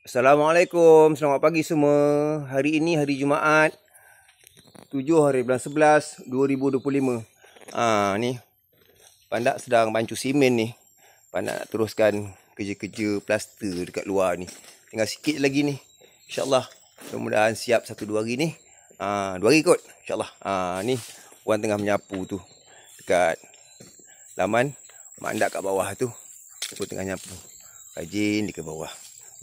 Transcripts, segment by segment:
Assalamualaikum, selamat pagi semua. Hari ini hari Jumaat 7 hari bulan 11 2025. Ni Pandak sedang bancu simen ni. Pandak nak teruskan kerja-kerja plaster dekat luar ni. Tinggal sikit lagi ni. InsyaAllah mudah-mudahan siap 1-2 hari ni. 2 hari kot insyaAllah. Ni orang tengah menyapu tu dekat laman. Mak Andak kat bawah tu. Aku tengah nyapu. Rajin di ke bawah.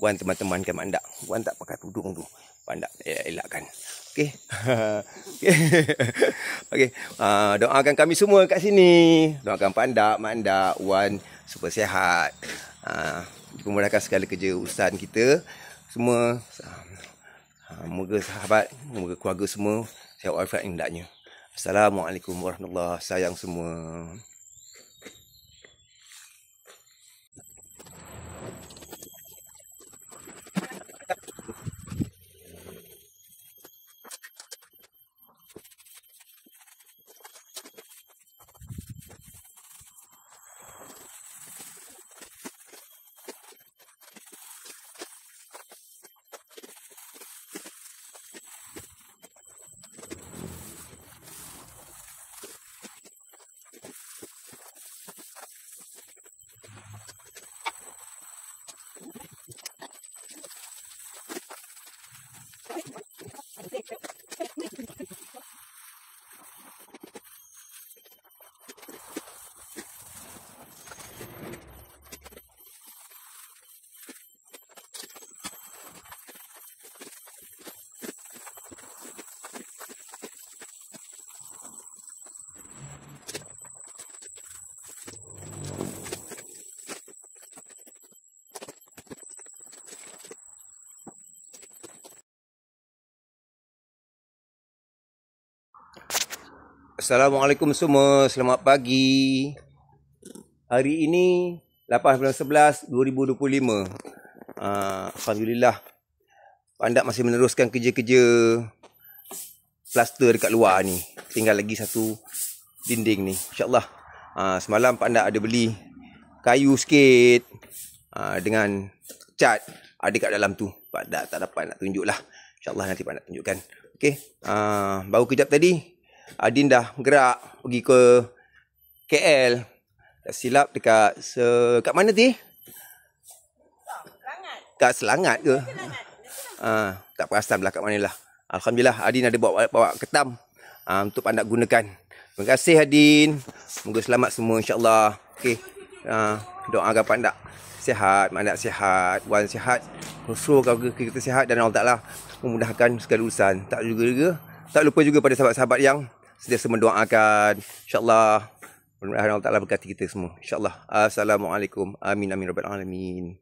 Wan teman-teman kan Mak Andak. Wan tak pakai tudung tu. Pandak elakkan. Okey. Okey. Doakan kami semua kat sini. Doakan Pandak, Mak Andak, Wan supaya sihat. Dimudahkan segala kerja urusan kita. Semua. Moga sahabat, moga keluarga semua sihat walafiat hendaknya. Assalamualaikum warahmatullahi wabarakatuh. Sayang semua. Assalamualaikum semua, selamat pagi. Hari ini 8 bulan 11 2025. Alhamdulillah Pandak masih meneruskan kerja-kerja plaster dekat luar ni. Tinggal lagi satu dinding ni. InsyaAllah. Semalam Pandak ada beli kayu sikit dengan cat ada kat dalam tu. Pandak tak dapat nak tunjuk lah. InsyaAllah nanti Pandak tunjukkan. Okey. Baru kejap tadi Adin dah gerak pergi ke KL. Tak silap dekat kat mana ti? Kat Selangat ke? Tak perasan lah kat mana lah. Alhamdulillah Adin ada bawa ketam untuk Pandak gunakan. Terima kasih Adin. Semoga selamat semua insyaAllah. Okey. Doakan Pandak sihat, Pandak sihat, Wan sihat, Khusru keluarga kita sihat dan Allah Ta'ala memudahkan segala urusan. Tak lupa juga pada sahabat-sahabat yang sentiasa mendoakan. InsyaAllah mudah-mudahan Allah Ta'ala berkati kita semua. InsyaAllah. Assalamualaikum. Amin amin rabbil alamin.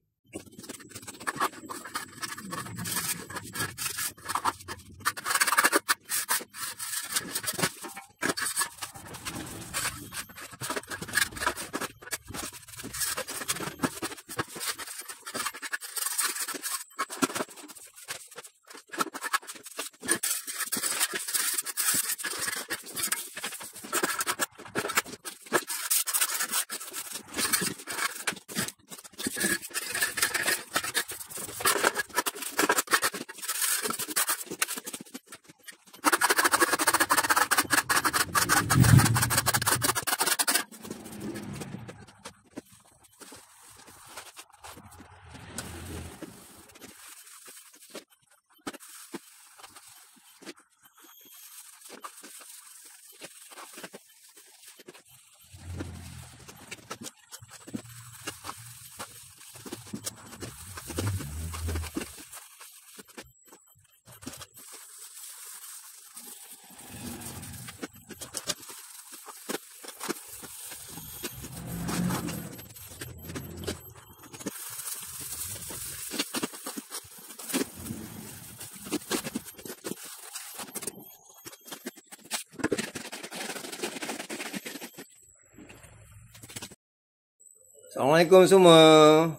Assalamualaikum semua.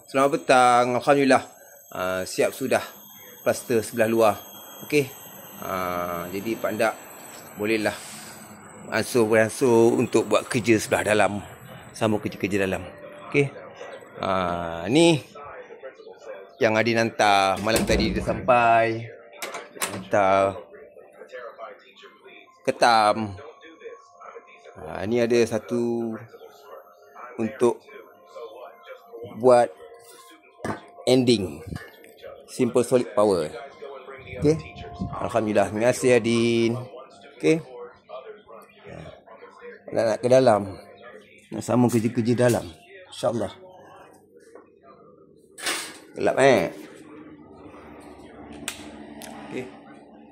Selamat petang. Alhamdulillah. Siap sudah plaster sebelah luar. Okey. Jadi Pandak bolehlah beransur untuk buat kerja sebelah dalam. Sambung kerja-kerja dalam. Okey. Ni yang Adin hantar. Malam tadi dia sampai. Hantar ketam. Ni ada satu untuk buat ending simple solid power. Okay, alhamdulillah. Terima kasih Adin. Okay, nak ke dalam, nak sambung kerja-kerja dalam, InsyaAllah. Gelap okay.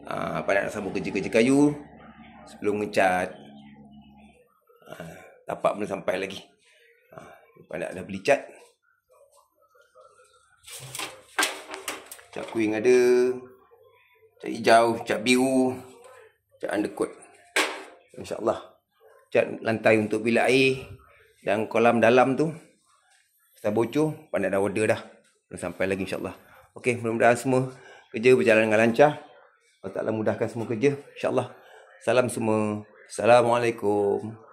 Nak sambung kerja-kerja kayu sebelum ngecat. Tapak belum sampai lagi. Nak dah beli cat. Cat kuing ada, cat hijau, cat biru, cat undercoat. InsyaAllah. Cat lantai untuk bilik air dan kolam dalam tu dah bocor, pandai dah order dah. Belum sampai lagi insyaAllah. Okey, mudah-mudahan semua kerja berjalan dengan lancar. Allah Ta'ala mudahkan semua kerja, insyaAllah. Salam semua. Assalamualaikum.